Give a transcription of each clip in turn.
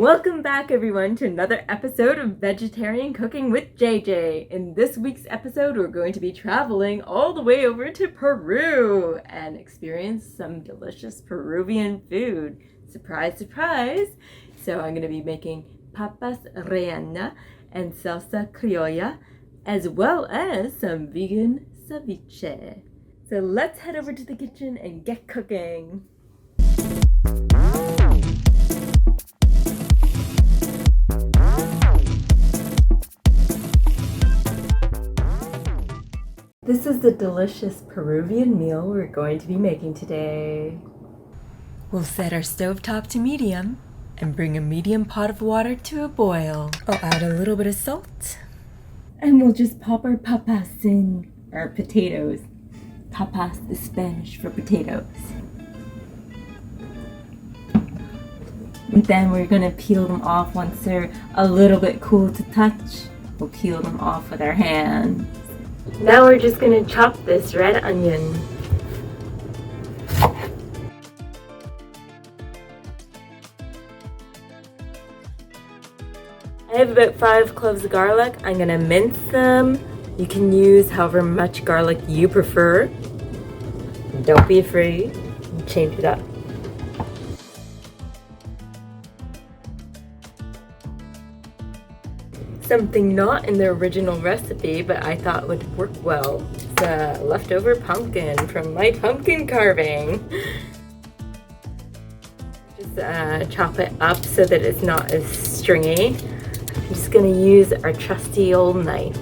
Welcome back everyone to another episode of Vegetarian Cooking with JJ. In this week's episode, we're going to be traveling all the way over to Peru and experience some delicious Peruvian food. Surprise, surprise! So I'm going to be making papas rellenas and salsa criolla, as well as some vegan ceviche. So let's head over to the kitchen and get cooking. This is the delicious Peruvian meal we're going to be making today. We'll set our stovetop to medium and bring a medium pot of water to a boil. I'll add a little bit of salt. And we'll just pop our papas in, our potatoes. Papas is Spanish for potatoes. And then we're going to peel them off once they're a little bit cool to touch. We'll peel them off with our hands. Now we're just going to chop this red onion. I have about 5 cloves of garlic. I'm going to mince them. You can use however much garlic you prefer. Don't be afraid. Change it up. Something not in the original recipe, but I thought would work well. It's a leftover pumpkin from my pumpkin carving. Just chop it up so that it's not as stringy. I'm just gonna use our trusty old knife.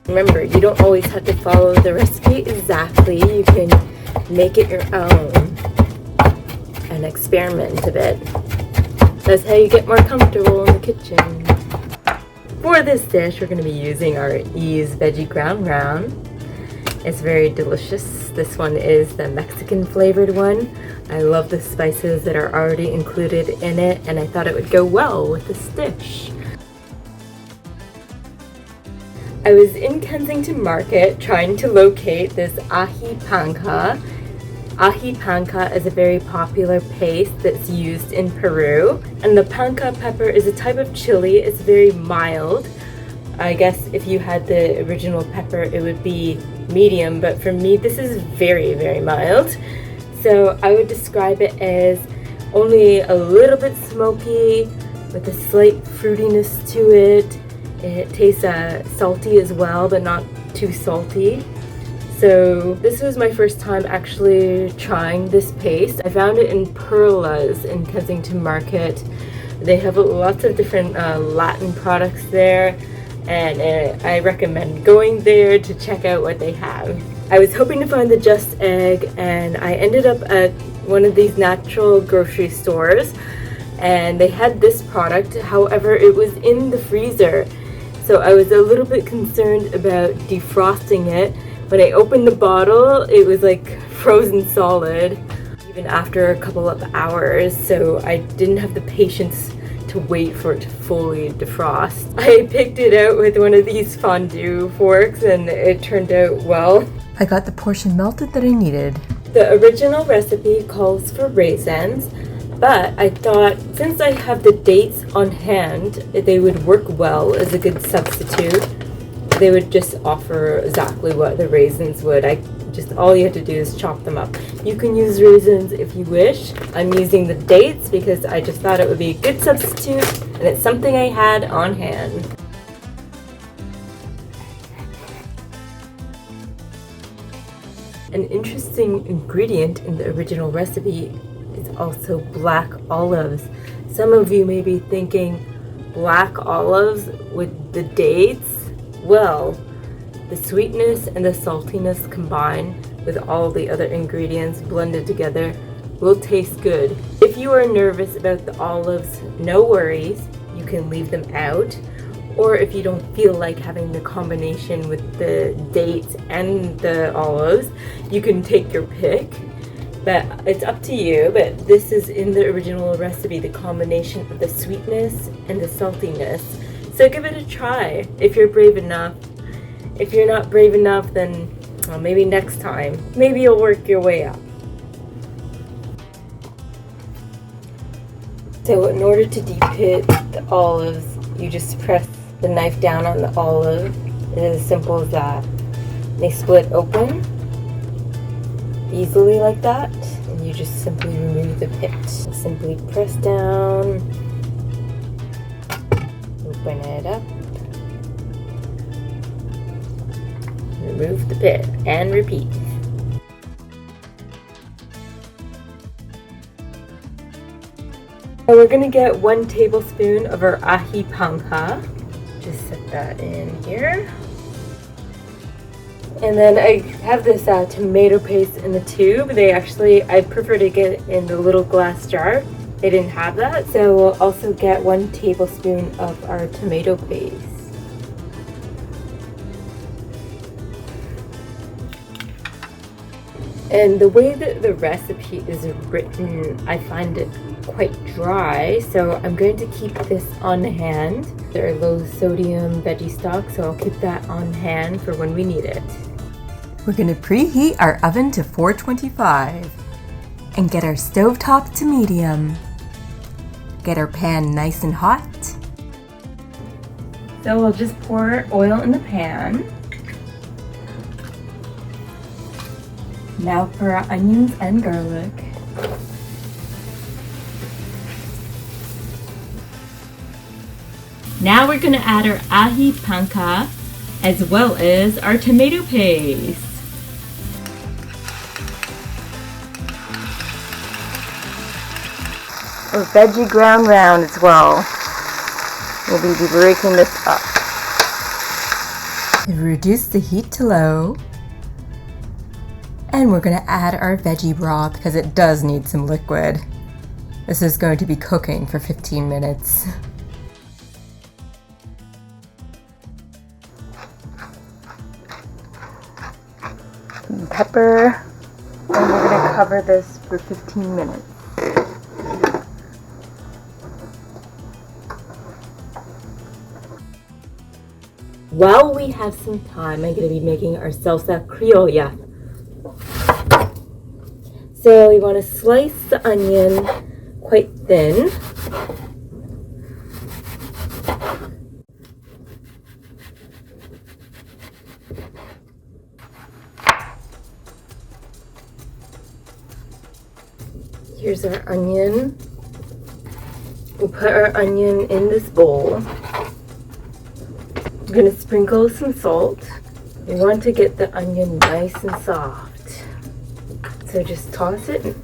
Remember, you don't always have to follow the recipe exactly. You can make it your own and experiment a bit. That's how you get more comfortable in the kitchen. For this dish, we're going to be using our Yves veggie ground round. It's very delicious. This one is the Mexican flavored one. I love the spices that are already included in it, and I thought it would go well with this dish. I was in Kensington Market trying to locate this ají panca. Ají panca is a very popular paste that's used in Peru, and the panca pepper is a type of chili. It's very mild. I guess if you had the original pepper it would be medium, but for me this is very, very mild. So I would describe it as only a little bit smoky with a slight fruitiness to it. It tastes salty as well, but not too salty. So this was my first time actually trying this paste. I found it in Perla's in Kensington Market. They have lots of different Latin products there, and I recommend going there to check out what they have. I was hoping to find the Just Egg, and I ended up at one of these natural grocery stores, and they had this product. However, it was in the freezer, so I was a little bit concerned about defrosting it. When I opened the bottle, it was like frozen solid, even after a couple of hours, so I didn't have the patience to wait for it to fully defrost. I picked it out with one of these fondue forks and it turned out well. I got the portion melted that I needed. The original recipe calls for raisins, but I thought since I have the dates on hand, they would work well as a good substitute. They would just offer exactly what the raisins would. All you have to do is chop them up. You can use raisins if you wish. I'm using the dates because I just thought it would be a good substitute, and it's something I had on hand. An interesting ingredient in the original recipe is also black olives. Some of you may be thinking, black olives with the dates? Well, the sweetness and the saltiness combined with all the other ingredients blended together will taste good. If you are nervous about the olives, no worries, you can leave them out. Or if you don't feel like having the combination with the dates and the olives, you can take your pick. But it's up to you, but this is in the original recipe, the combination of the sweetness and the saltiness. So give it a try if you're brave enough. If you're not brave enough, then maybe next time. Maybe you'll work your way up. So in order to de-pit the olives, you just press the knife down on the olive. It is as simple as that. They split open easily like that, and you just simply remove the pit. Simply press down, open it up, remove the pit, and repeat. So we're gonna get 1 tablespoon of our ají panca. Just set that in here. And then I have this tomato paste in the tube. I prefer to get it in the little glass jar. They didn't have that. So we'll also get 1 tablespoon of our tomato paste. And the way that the recipe is written, I find it quite dry, so I'm going to keep this on hand. They're low sodium veggie stock, so I'll keep that on hand for when we need it. We're going to preheat our oven to 425 and get our stovetop to medium. Get our pan nice and hot. So we'll just pour oil in the pan. Now for our onions and garlic. Now we're going to add our ají panca as well as our tomato paste. Our veggie ground round as well. We'll be breaking this up. Reduce the heat to low. And we're going to add our veggie broth because it does need some liquid. This is going to be cooking for 15 minutes. Pepper, and we're going to cover this for 15 minutes. While we have some time, I'm going to be making our salsa criolla. So you want to slice the onion quite thin. Here's our onion. We'll put our onion in this bowl. I'm going to sprinkle some salt. We want to get the onion nice and soft. So just toss it.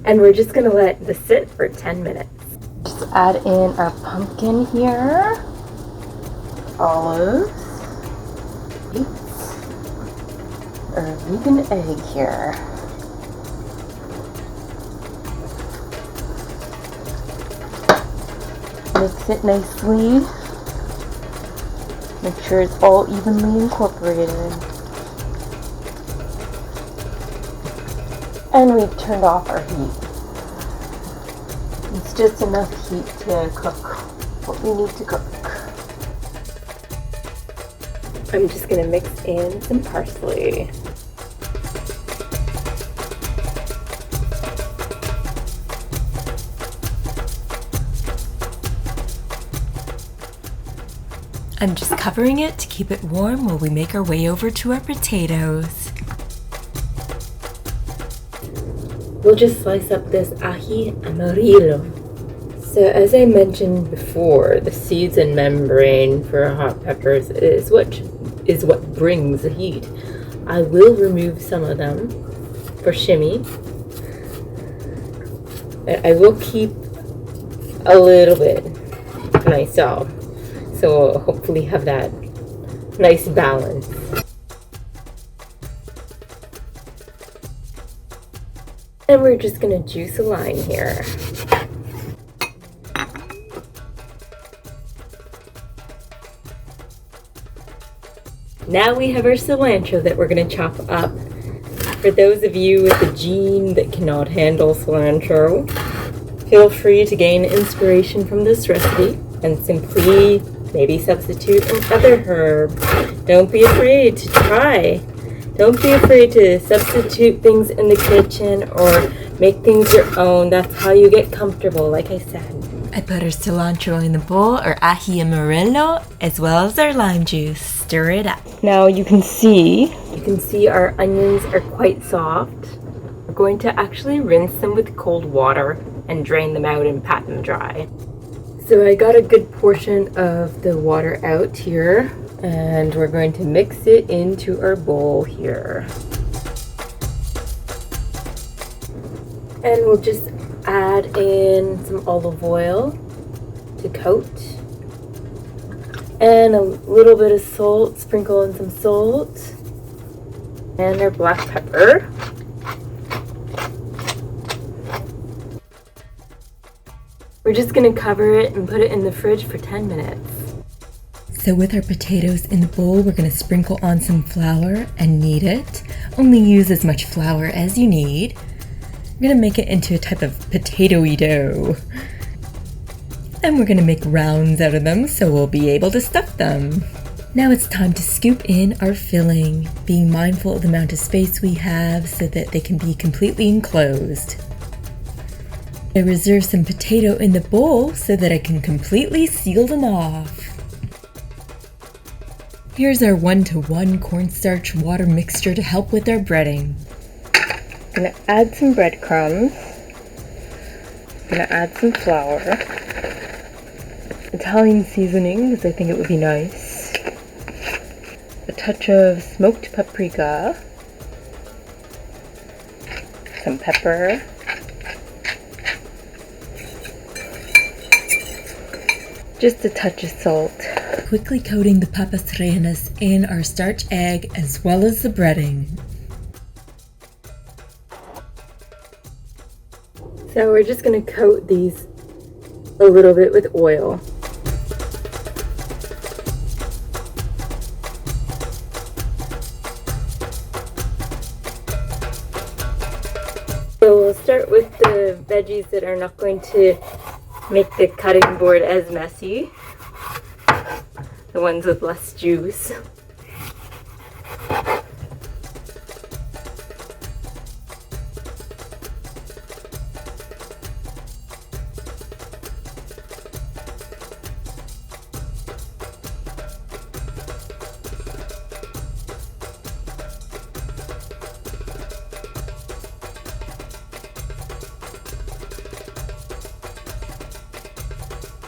And we're just going to let this sit for 10 minutes. Just add in our pumpkin here. Olives. Our vegan egg here. Mix it nicely. Make sure it's all evenly incorporated. And we've turned off our heat. It's just enough heat to cook what we need to cook. I'm just going to mix in some parsley. I'm just covering it to keep it warm while we make our way over to our potatoes. We'll just slice up this ají amarillo. So as I mentioned before, the seeds and membrane for hot peppers is what brings the heat. I will remove some of them for shimmy. But I will keep a little bit for myself. So I'll hopefully have that nice balance. And we're just gonna juice a lime here. Now we have our cilantro that we're gonna chop up. For those of you with a gene that cannot handle cilantro, feel free to gain inspiration from this recipe and simply maybe substitute another herb. Don't be afraid to try. Don't be afraid to substitute things in the kitchen or make things your own. That's how you get comfortable, like I said. I put our cilantro in the bowl, our ají amarillo, as well as our lime juice. Stir it up. Now you can see our onions are quite soft. We're going to actually rinse them with cold water and drain them out and pat them dry. So I got a good portion of the water out here, and we're going to mix it into our bowl here. And we'll just add in some olive oil to coat. And a little bit of salt, sprinkle in some salt. And our black pepper. We're just gonna cover it and put it in the fridge for 10 minutes. So with our potatoes in the bowl, we're going to sprinkle on some flour and knead it. Only use as much flour as you need. We're going to make it into a type of potato-y dough. And we're going to make rounds out of them so we'll be able to stuff them. Now it's time to scoop in our filling, being mindful of the amount of space we have so that they can be completely enclosed. I reserve some potato in the bowl so that I can completely seal them off. Here's our 1-to-1 cornstarch water mixture to help with our breading. I'm gonna add some breadcrumbs. I'm gonna add some flour. Italian seasoning, because I think it would be nice. A touch of smoked paprika. Some pepper. Just a touch of salt. Quickly coating the papas rellenas in our starch egg as well as the breading. So we're just going to coat these a little bit with oil. So we'll start with the veggies that are not going to make the cutting board as messy. The ones with less juice.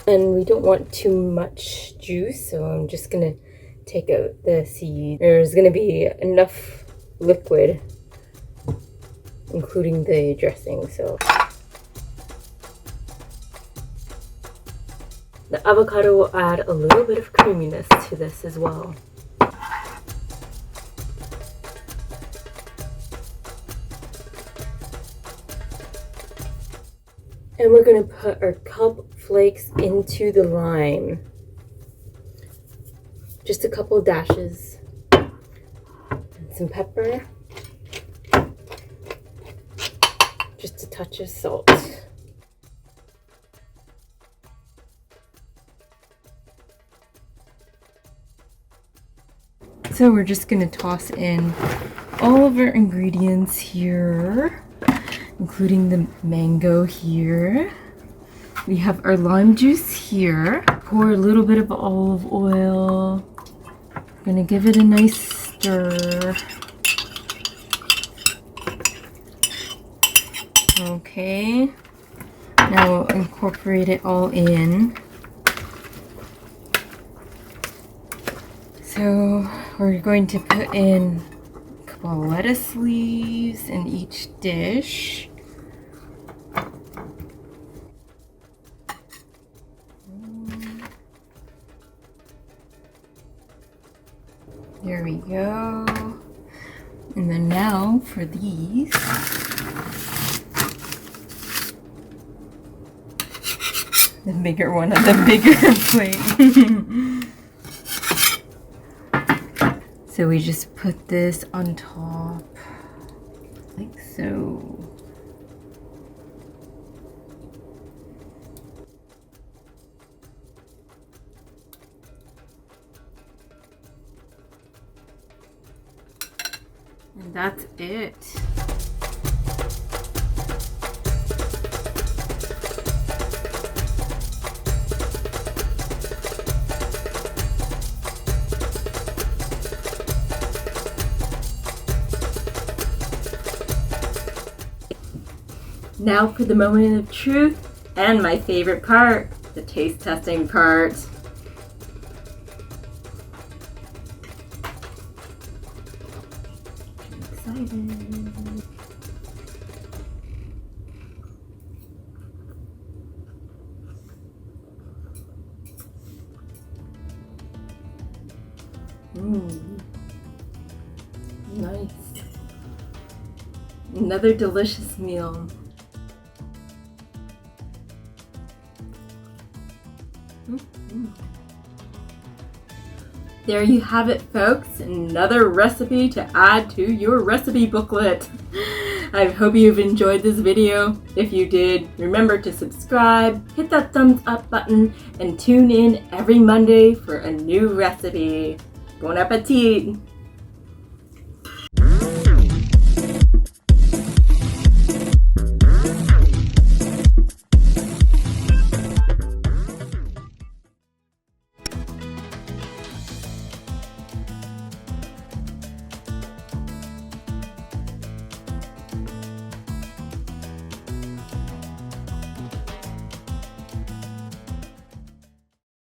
And we don't want too much juice, so I'm just gonna take out the seed. There's gonna be enough liquid, including the dressing, so. The avocado will add a little bit of creaminess to this as well. And we're going to put our kelp flakes into the lime. Just a couple of dashes. And some pepper. Just a touch of salt. So we're just going to toss in all of our ingredients here, including the mango here. We have our lime juice here. Pour a little bit of olive oil. I'm gonna give it a nice stir. Okay. Now we'll incorporate it all in. So we're going to put in a couple of lettuce leaves in each dish. There we go. And then now for these. The bigger one on the bigger plate. So we just put this on top, like so. that's it. Now for the moment of truth and my favorite part, the taste testing part. I'm excited. Nice. Another delicious meal. There you have it, folks. Another recipe to add to your recipe booklet. I hope you've enjoyed this video. If you did, remember to subscribe, hit that thumbs up button, and tune in every Monday for a new recipe. Bon appetit!